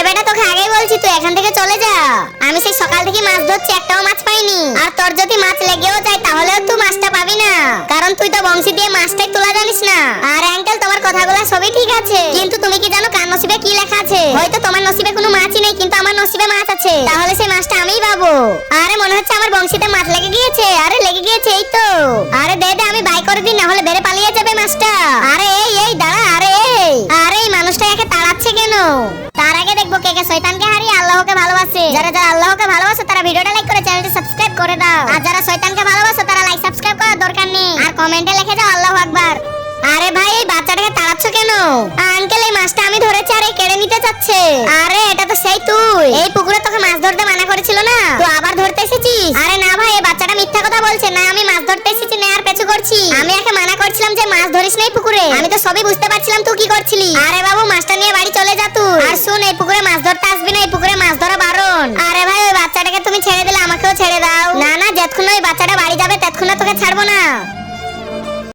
বেটা তোকে আগেই বলছি তুই এখান থেকে চলে যা। আমি সেই সকাল থেকে মাছ ধরছি, একটাও মাছ পাইনি। আর তোর যদি মাছ লেগেও যায় তাহলেও তুই মাছটা পাবি না, কারণ তুই তো বংশী দিয়ে মাছটাই তোলা জানিস না। আর আঙ্কেল তোমার কথাগুলো সবই ঠিক আছে, কিন্তু তুমি কি জানো কার নসিবে কি লেখা আছে? হয়তো তোমার নসিবে কোনো মাছই নেই, কিন্তু আমার নসিবে মাছ আছে। তাহলে সেই মাছটা আমিই পাবো। আরে মনে হচ্ছে আমার বংশীতে মাছ লেগে গিয়েছে। আরে লেগে গিয়েছে, এই তো। আরে দে দে, আমি বাই করে দিই, না হলে বেড়ে পালিয়ে যাবে মাছটা। আরে এই দাঁড়া। আরে এই মানুষটা একে তাড়াচ্ছে কেন? তার আগে দেখবো কে কে শয়তানকে হারিয়ে আল্লাহকে ভালোবাসে। যারা যারা আল্লাহকে ভালোবাসে তারা ভিডিওটা লাইক করে চ্যানেলটি সাবস্ক্রাইব করে দাও। আর যারা শয়তানকে ভালোবাসে তারা লাইক সাবস্ক্রাইব করার দরকার নেই, আর কমেন্টে লিখে যাও আল্লাহু আকবার। আরে ভাই এই বাচ্চাটাকে তাড়াচ্ছ কেন? আঙ্কেল এই মাছটা আমি ধরেছি আর এই কেড়ে নিতে চাচ্ছে। আরে এটা তো সেই তুই, এই পুকুরে তোকে মাছ ধরতে মানা করেছিল না, তো আবার ধরতে এসেছিস? আরে না ভাই, এই বাচ্চাটা মিথ্যা কথা বলছে। না আমি মাছ ধরতে এসেছি না আর পেছু করছি। আমি একে মানা করছিলাম যে মাছ ধরিস না এই পুকুরে। আমি তো সবই বুঝতে পারছিলাম তুই কি করছিলি। আরে বাবু মাছটা নিয়ে বাড়ি চলে যা তুই। আর শুন, এই পুকুরে মাছ ধরতে আসবি না, এই পুকুরে মাছ ধরা বারণ। আরে ভাই ওই বাচ্চাটাকে তুমি ছেড়ে দিলে আমাকেও ছেড়ে দাও। না না, যতক্ষণ ওই বাচ্চা